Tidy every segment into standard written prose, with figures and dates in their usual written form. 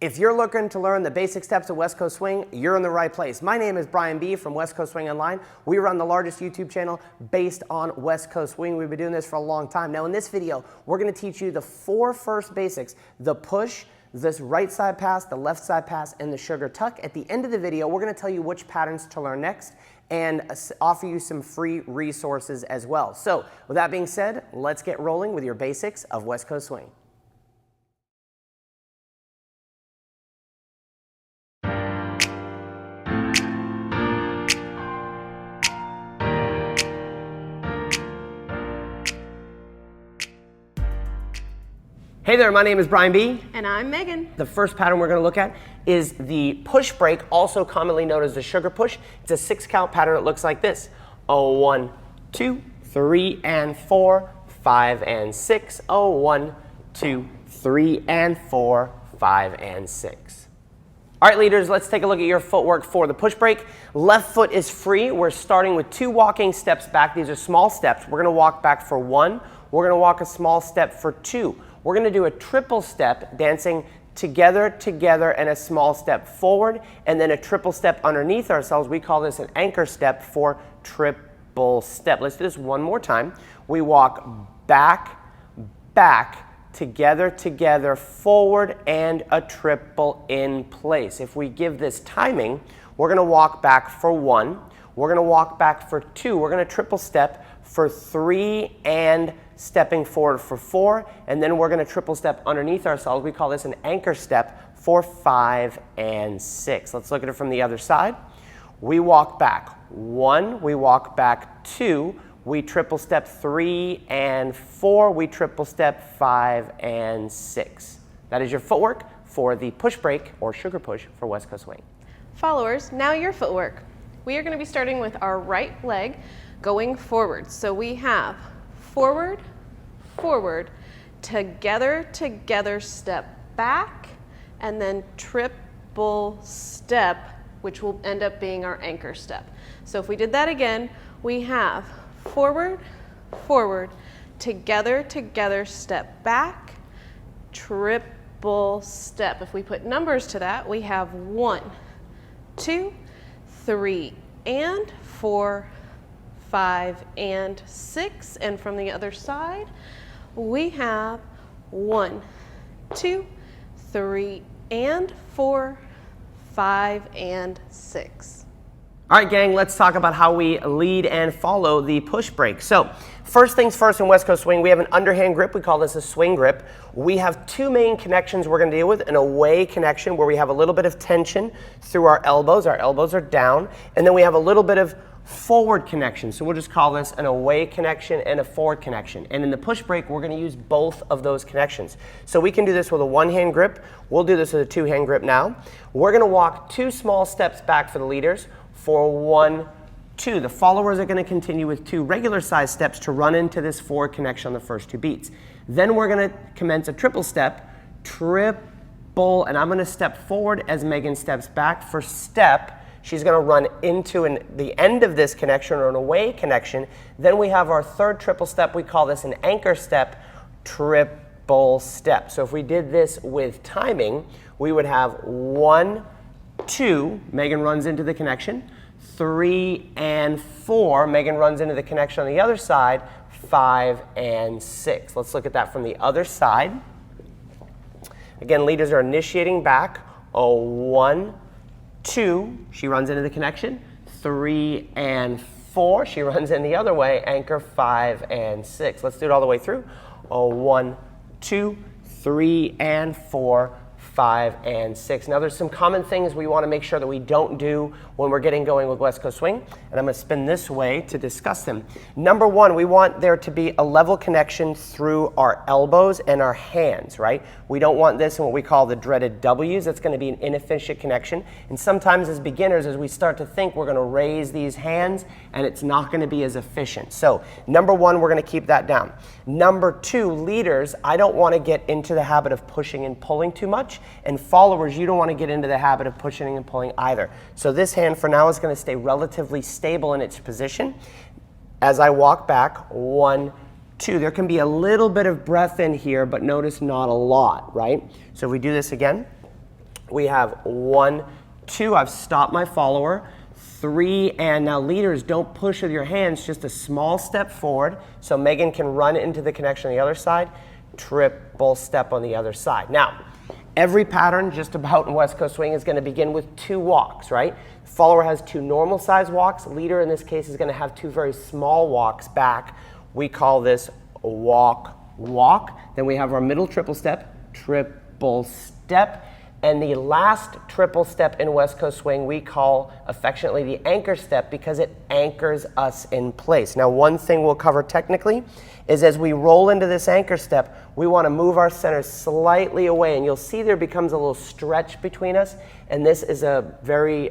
If you're looking to learn the basic steps of West Coast Swing, you're in the right place. My name is Brian B. from West Coast Swing Online. We run the largest YouTube channel based on West Coast Swing. We've been doing this for a long time. Now in this video, we're going to teach you the four first basics: the push, this right side pass, the left side pass, and the sugar tuck. At the end of the video, we're going to tell you which patterns to learn next and offer you some free resources as well. So with that being said, let's get rolling with your basics of West Coast Swing. Hey there, my name is Brian B. And I'm Megan. The first pattern we're going to look at is the push break, also commonly known as the sugar push. It's a 6-count pattern. It looks like this. 1, 2, 3, and 4, 5, and 6. 1, 2, 3, and 4, 5, and 6. All right, leaders, let's take a look at your footwork for the push break. Left foot is free. We're starting with 2 walking steps back. These are small steps. We're going to walk back for 1. We're going to walk a small step for 2. We're going to do a triple step, dancing together, together, and a small step forward, and then a triple step underneath ourselves. We call this an anchor step for triple step. Let's do this one more time. We walk back, back, together, together, forward, and a triple in place. If we give this timing, we're going to walk back for 1. We're going to walk back for 2. We're going to triple step for 3 and stepping forward for 4, and then we're going to triple step underneath ourselves. We call this an anchor step for 5 and 6. Let's look at it from the other side. We walk back 1, we walk back 2, we triple step 3 and 4, we triple step 5 and 6. That is your footwork for the push break or sugar push for West Coast Swing. Followers, now your footwork. We are going to be starting with our right leg going forward. So we have forward, forward, together, together, step back, and then triple step, which will end up being our anchor step. So if we did that again, we have forward, forward, together, together, step back, triple step. If we put numbers to that, we have 1, 2, 3, and 4, 5, and 6, and from the other side we have 1, 2, 3, and 4, 5, and 6. All right, gang, let's talk about how we lead and follow the push break. So first things first in West Coast Swing, we have an underhand grip. We call this a swing grip. We have 2 main connections we're going to deal with: an away connection where we have a little bit of tension through our elbows. Our elbows are down, and then we have a little bit of forward connection. So we'll just call this an away connection and a forward connection. And in the push break, we're going to use both of those connections. So we can do this with a 1-hand grip. We'll do this with a 2-hand grip now. We're going to walk 2 small steps back for the leaders for 1, 2. The followers are going to continue with 2 regular size steps to run into this forward connection on the first 2 beats. Then we're going to commence a triple step, triple, and I'm going to step forward as Megan steps back for step. She's going to run into the end of this connection or an away connection. Then we have our third triple step. We call this an anchor step, triple step. So if we did this with timing, we would have 1, 2, Megan runs into the connection, 3 and 4, Megan runs into the connection on the other side, 5 and 6. Let's look at that from the other side. Again, leaders are initiating back. 1, 2, she runs into the connection, 3 and 4, she runs in the other way, anchor 5 and 6. Let's do it all the way through. 1, 2, 3 and 4, 5 and 6. Now there's some common things we want to make sure that we don't do when we're getting going with West Coast Swing, and I'm going to spin this way to discuss them. Number 1, we want there to be a level connection through our elbows and our hands, right? We don't want this in what we call the dreaded W's. That's going to be an inefficient connection. And sometimes as beginners, as we start to think, we're going to raise these hands and it's not going to be as efficient. So number 1, we're going to keep that down. Number 2, leaders, I don't want to get into the habit of pushing and pulling too much. And followers, you don't want to get into the habit of pushing and pulling either. So this hand for now is going to stay relatively stable in its position. As I walk back, 1, 2. There can be a little bit of breath in here, but notice not a lot, right? So if we do this again, We have 1, 2, I've stopped my follower. 3, and now leaders, don't push with your hands, just a small step forward so Megan can run into the connection on the other side. Triple step on the other side. Now, every pattern just about in West Coast Swing is going to begin with 2 walks, right? Follower has 2 normal size walks. Leader in this case is going to have 2 very small walks back. We call this walk, walk. Then we have our middle triple step, triple step. And the last triple step in West Coast Swing we call affectionately the anchor step because it anchors us in place. Now, one thing we'll cover technically is as we roll into this anchor step, we want to move our center slightly away. And you'll see there becomes a little stretch between us. And this is a very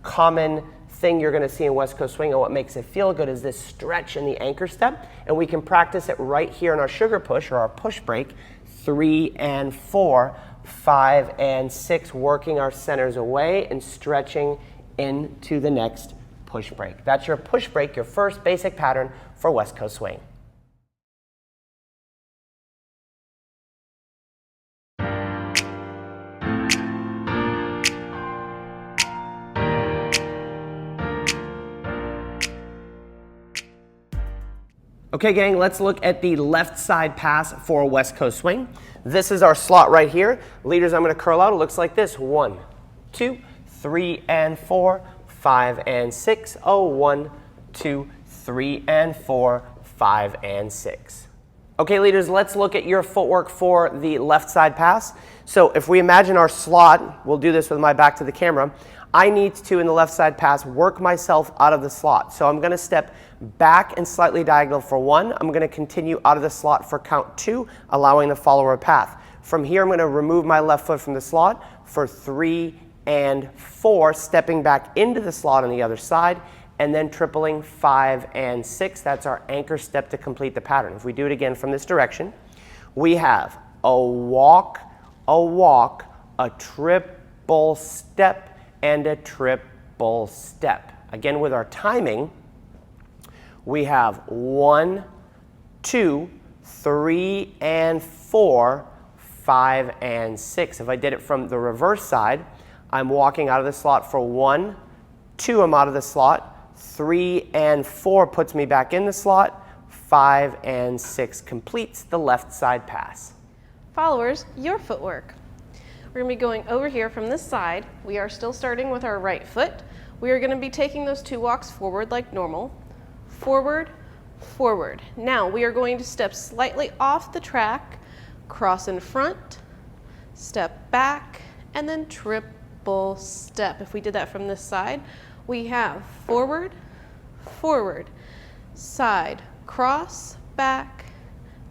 common thing you're going to see in West Coast Swing, and what makes it feel good is this stretch in the anchor step, and we can practice it right here in our sugar push or our push break, 3 and 4, 5 and 6, working our centers away and stretching into the next push break. That's your push break, your first basic pattern for West Coast Swing. Okay, gang, let's look at the left side pass for a West Coast Swing. This is our slot right here. Leaders, I'm going to curl out. It looks like this. 1, 2, 3 and 4, 5 and 6. Oh, 1, 2, 3 and 4, 5 and 6. Okay, leaders, let's look at your footwork for the left side pass. So if we imagine our slot, we'll do this with my back to the camera. I need to, in the left side pass, work myself out of the slot. So I'm going to step back and slightly diagonal for 1. I'm going to continue out of the slot for count 2, allowing the follower a path. From here, I'm going to remove my left foot from the slot for 3 and 4, stepping back into the slot on the other side, and then tripling 5 and 6. That's our anchor step to complete the pattern. If we do it again from this direction, we have a walk, a triple step, and a triple step. Again, with our timing, we have 1, 2, 3 and 4, 5 and 6. If I did it from the reverse side, I'm walking out of the slot for 1, 2, I'm out of the slot, 3 and 4 puts me back in the slot, 5 and 6 completes the left side pass. Followers, your footwork. We're going to be going over here from this side. We are still starting with our right foot. We are going to be taking those 2 walks forward like normal. Forward, forward. Now we are going to step slightly off the track, cross in front, step back, and then triple step. If we did that from this side, we have forward, forward, side, cross, back,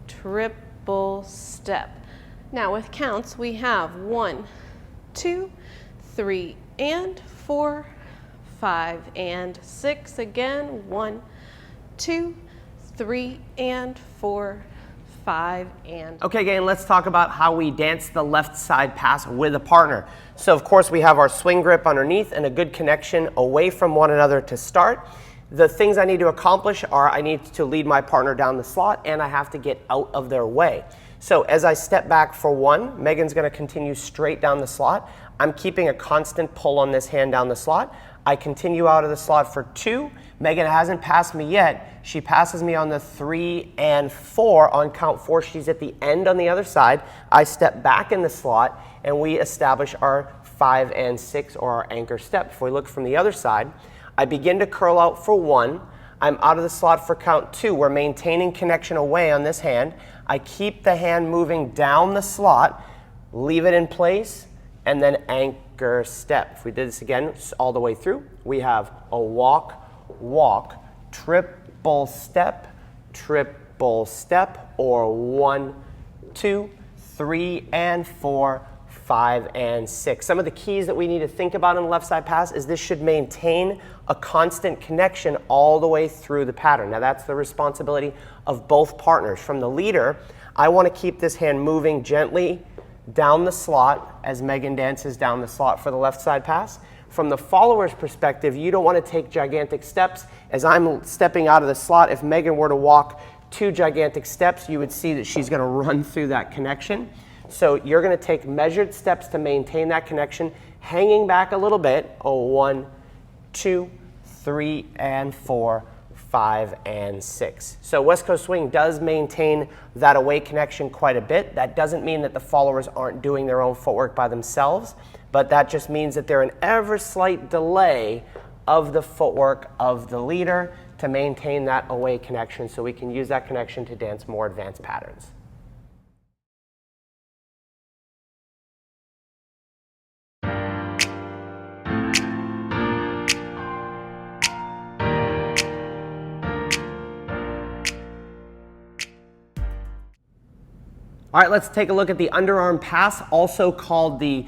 triple step. Now with counts, we have 1, 2, 3 and 4, 5 and 6. Again, 1, 2, 3 and 4, 5 and... Okay, gang, let's talk about how we dance the left side pass with a partner. So of course we have our swing grip underneath and a good connection away from one another to start. The things I need to accomplish are I need to lead my partner down the slot and I have to get out of their way. So as I step back for 1, Megan's going to continue straight down the slot. I'm keeping a constant pull on this hand down the slot. I continue out of the slot for 2. Megan hasn't passed me yet. She passes me on the 3 and 4. On count 4, she's at the end on the other side. I step back in the slot and we establish our 5 and 6 or our anchor step. If we look from the other side, I begin to curl out for 1. I'm out of the slot for count 2. We're maintaining connection away on this hand. I keep the hand moving down the slot, leave it in place, and then anchor step. If we did this again all the way through, we have a walk, walk, triple step, or 1, 2, 3 and 4, 5 and 6. Some of the keys that we need to think about in the left side pass is this should maintain a constant connection all the way through the pattern. Now that's the responsibility of both partners. From the leader, I want to keep this hand moving gently down the slot as Megan dances down the slot for the left side pass. From the follower's perspective, you don't want to take gigantic steps. As I'm stepping out of the slot, if Megan were to walk 2 gigantic steps, you would see that she's going to run through that connection. So you're going to take measured steps to maintain that connection, hanging back a little bit. 1, 2, 3, and 4, 5, and 6. So West Coast Swing does maintain that away connection quite a bit. That doesn't mean that the followers aren't doing their own footwork by themselves, but that just means that they're an ever slight delay of the footwork of the leader to maintain that away connection, so we can use that connection to dance more advanced patterns. All right, let's take a look at the underarm pass, also called the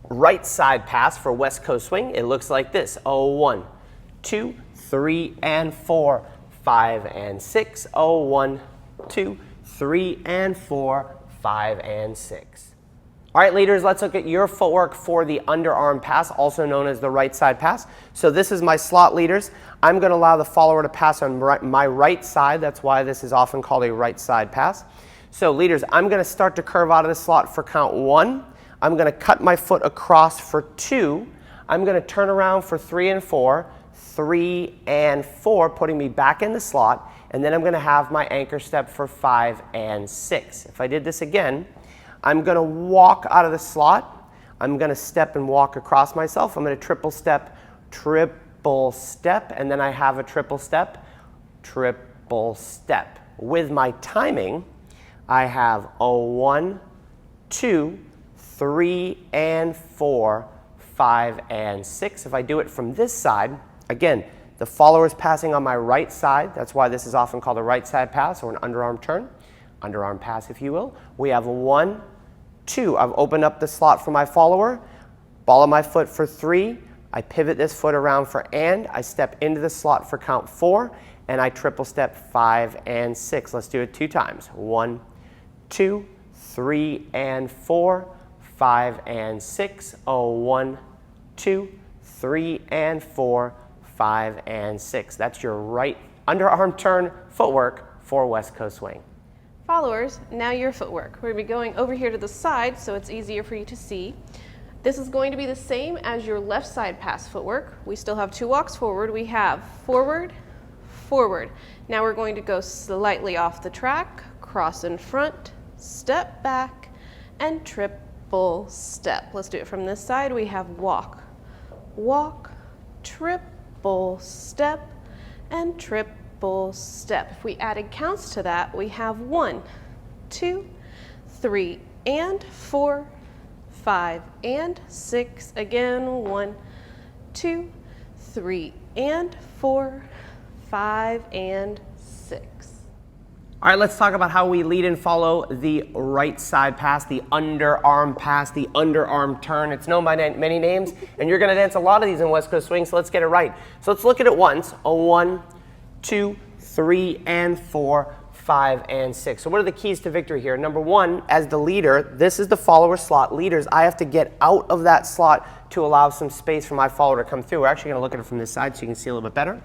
right side pass for West Coast Swing. It looks like this. 1, 2, 3, and 4, 5, and 6. 1, 2, 3, and 4, 5, and 6. All right, leaders, let's look at your footwork for the underarm pass, also known as the right side pass. So this is my slot, leaders. I'm going to allow the follower to pass on my right side. That's why this is often called a right side pass. So leaders, I'm going to start to curve out of the slot for count 1. I'm going to cut my foot across for 2. I'm going to turn around for 3 and 4, 3 and 4, putting me back in the slot. And then I'm going to have my anchor step for 5 and 6. If I did this again, I'm going to walk out of the slot. I'm going to step and walk across myself. I'm going to triple step, and then I have a triple step. With my timing, I have 1, 2, 3, and 4, 5, and 6. If I do it from this side, again, the follower is passing on my right side. That's why this is often called a right side pass or an underarm turn. Underarm pass, if you will. We have 1, 2. I've opened up the slot for my follower. Ball of my foot for 3. I pivot this foot around for and. I step into the slot for count 4. And I triple step 5 and 6. Let's do it 2 times. 1, 2, 3, and 4, 5, and 6. 1, 2, 3, and 4, 5, and 6. That's your right underarm turn footwork for West Coast Swing. Followers, now your footwork. We're going to be going over here to the side so it's easier for you to see. This is going to be the same as your left side pass footwork. We still have 2 walks forward. We have forward, forward. Now we're going to go slightly off the track, cross in front, step back, and triple step. Let's do it from this side. We have walk, walk, triple step, and triple step. If we added counts to that, we have 1, 2, 3, and 4, 5, and 6. Again, 1, 2, 3, and 4, 5, and 6. All right, let's talk about how we lead and follow the right side pass, the underarm pass, the underarm turn. It's known by many names, and you're going to dance a lot of these in West Coast Swing, so let's get it right. So let's look at it once. 1, 2, 3, and 4, 5, and 6. So what are the keys to victory here? Number 1, as the leader, this is the follower slot. Leaders, I have to get out of that slot to allow some space for my follower to come through. We're actually going to look at it from this side so you can see a little bit better.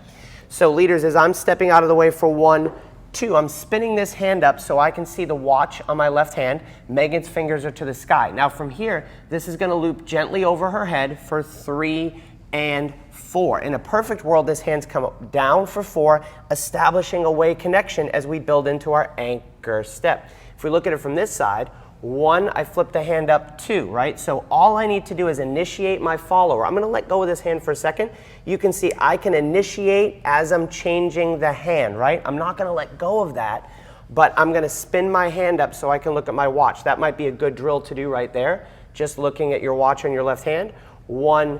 So leaders, as I'm stepping out of the way for 1, 2, I'm spinning this hand up so I can see the watch on my left hand. Megan's fingers are to the sky. Now from here, this is going to loop gently over her head for 3 and 4. In a perfect world, this hand's come down for 4, establishing a way connection as we build into our anchor step. If we look at it from this side, 1, I flip the hand up, 2, right? So all I need to do is initiate my follower. I'm going to let go of this hand for a second. You can see I can initiate as I'm changing the hand, right? I'm not going to let go of that, but I'm going to spin my hand up so I can look at my watch. That might be a good drill to do right there, just looking at your watch on your left hand. 1,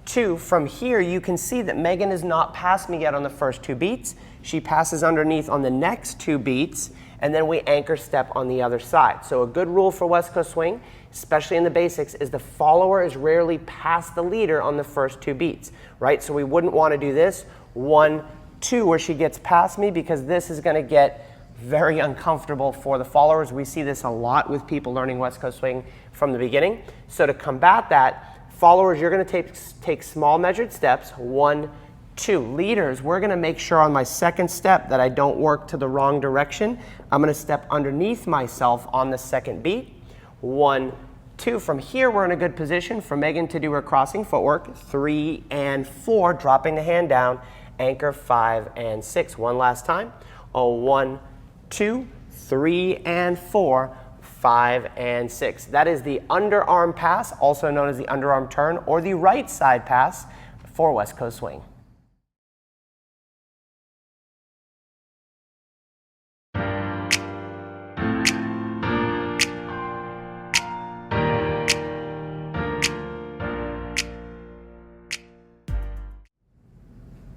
2. From here, you can see that Megan has not passed me yet on the first 2 beats. She passes underneath on the next 2 beats, and then we anchor step on the other side. So a good rule for West Coast Swing, especially in the basics, is the follower is rarely past the leader on the first 2 beats, right? So we wouldn't want to do this 1, 2 where she gets past me, because this is going to get very uncomfortable for the followers. We see this a lot with people learning West Coast Swing from the beginning. So to combat that, followers, you're going to take small measured steps, 1, 2. Leaders, we're going to make sure on my second step that I don't work to the wrong direction. I'm going to step underneath myself on the second beat. 1, 2. From here, we're in a good position for Megan to do her crossing footwork. 3 and 4, dropping the hand down. Anchor 5 and 6. One last time. 1, 2, 3 and 4, 5 and 6. That is the underarm pass, also known as the underarm turn, or the right side pass for West Coast Swing.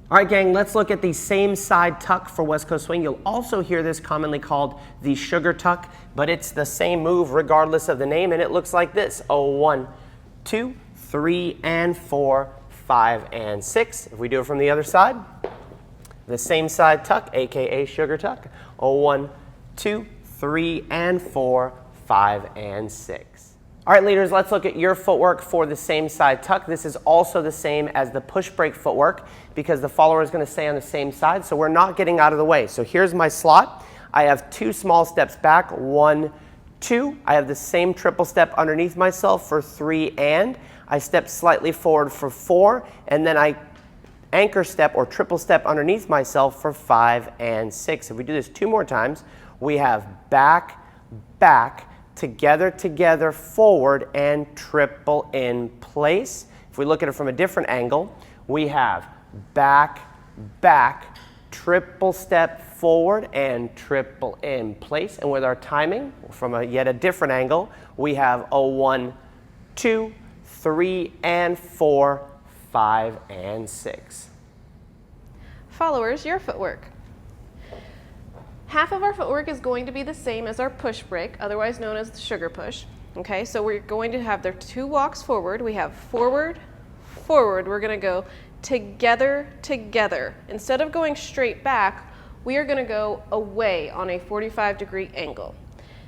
All right, gang, let's look at the same side tuck for West Coast Swing. You'll also hear this commonly called the sugar tuck, but it's the same move regardless of the name, and it looks like this. 1, 2, 3 and 4, 5 and 6. If we do it from the other side, the same side tuck, aka sugar tuck. 1, 2, 3 and 4, 5 and 6. All right, leaders, let's look at your footwork for the same side tuck. This is also the same as the push break footwork because the follower is going to stay on the same side, so we're not getting out of the way. So here's my slot. I have 2 small steps back, 1, 2. I have the same triple step underneath myself for 3 and. I step slightly forward for 4, and then I anchor step or triple step underneath myself for 5 and 6. If we do this 2 more times, we have back, back, together, together, forward, and triple in place. If we look at it from a different angle, we have back, back, triple step forward, and triple in place. And with our timing, from yet a different angle, we have 1, 2, 3, and 4, 5, and 6. Followers, your footwork. Half of our footwork is going to be the same as our push break, otherwise known as the sugar push. Okay, so we're going to have their 2 walks forward. We have forward, forward. We're going to go together, together. Instead of going straight back, we are going to go away on a 45-degree angle.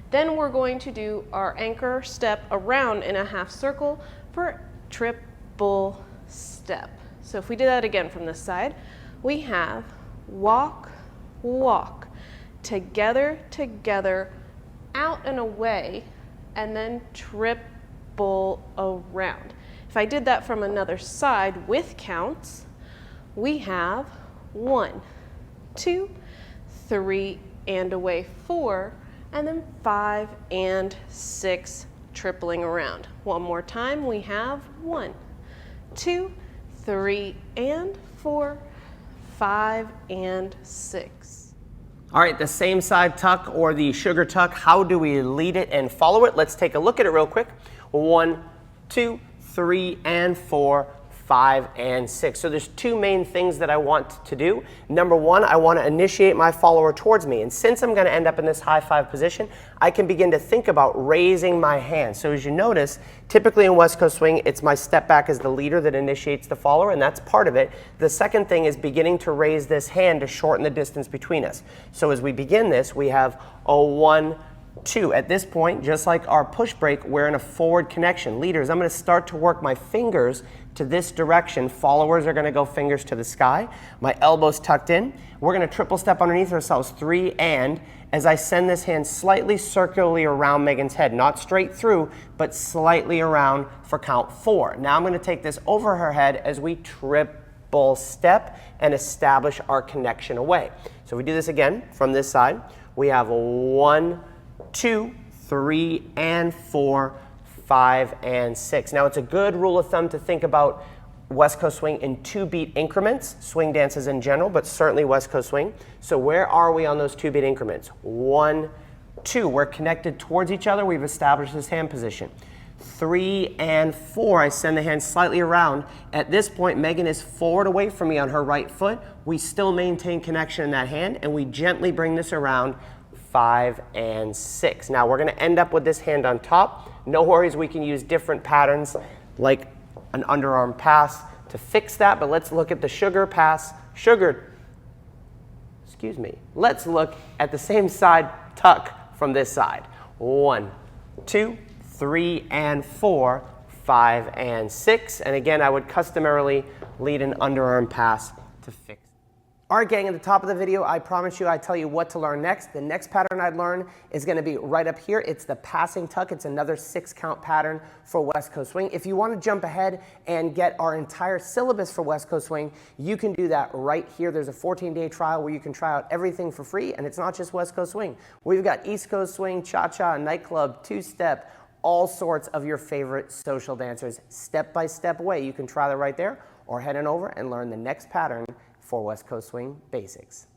Then we're going to do our anchor step around in a half circle for triple step. So if we do that again from this side, we have walk, walk, together, together, out and away, and then triple around. If I did that from another side with counts, we have 1, 2, 3, and away 4, and then 5 and 6, tripling around. One more time, we have 1, 2, 3, and 4, 5 and 6. All right, the same side tuck or the sugar tuck, how do we lead it and follow it? Let's take a look at it real quick. 1, 2, 3, and 4, 5, and 6. So there's 2 main things that I want to do. Number 1, I want to initiate my follower towards me. And since I'm going to end up in this high 5 position, I can begin to think about raising my hand. So as you notice, typically in West Coast Swing, it's my step back as the leader that initiates the follower, and that's part of it. The second thing is beginning to raise this hand to shorten the distance between us. So as we begin this, we have 1, 2. At this point, just like our push break, we're in a forward connection. Leaders, I'm going to start to work my fingers to this direction. Followers are going to go fingers to the sky. My elbows tucked in. We're going to triple step underneath ourselves, 3 and, as I send this hand slightly circularly around Megan's head. Not straight through, but slightly around for count 4. Now I'm going to take this over her head as we triple step and establish our connection away. So we do this again from this side. We have 1, 2, 3, and 4, 5, and 6. Now it's a good rule of thumb to think about West Coast Swing in 2-beat increments, swing dances in general, but certainly West Coast Swing. So where are we on those 2-beat increments? 1, 2, we're connected towards each other. We've established this hand position. 3 and 4, I send the hand slightly around. At this point, Megan is forward away from me on her right foot. We still maintain connection in that hand, and we gently bring this around 5 and 6. Now we're going to end up with this hand on top. No worries, we can use different patterns like an underarm pass to fix that, but let's look at the sugar pass. Let's look at the same side tuck from this side. 1, 2, 3, and 4, 5, and 6. And again, I would customarily lead an underarm pass to fix. All right, gang, at the top of the video, I promise you I tell you what to learn next. The next pattern I'd learn is going to be right up here. It's the passing tuck. It's another 6-count pattern for West Coast Swing. If you want to jump ahead and get our entire syllabus for West Coast Swing, you can do that right here. There's a 14-day trial where you can try out everything for free, and it's not just West Coast Swing. We've got East Coast Swing, Cha-Cha, Nightclub, Two-Step, all sorts of your favorite social dancers. Step-by-step way. You can try that right there, or head on over and learn the next pattern for West Coast Swing Basics.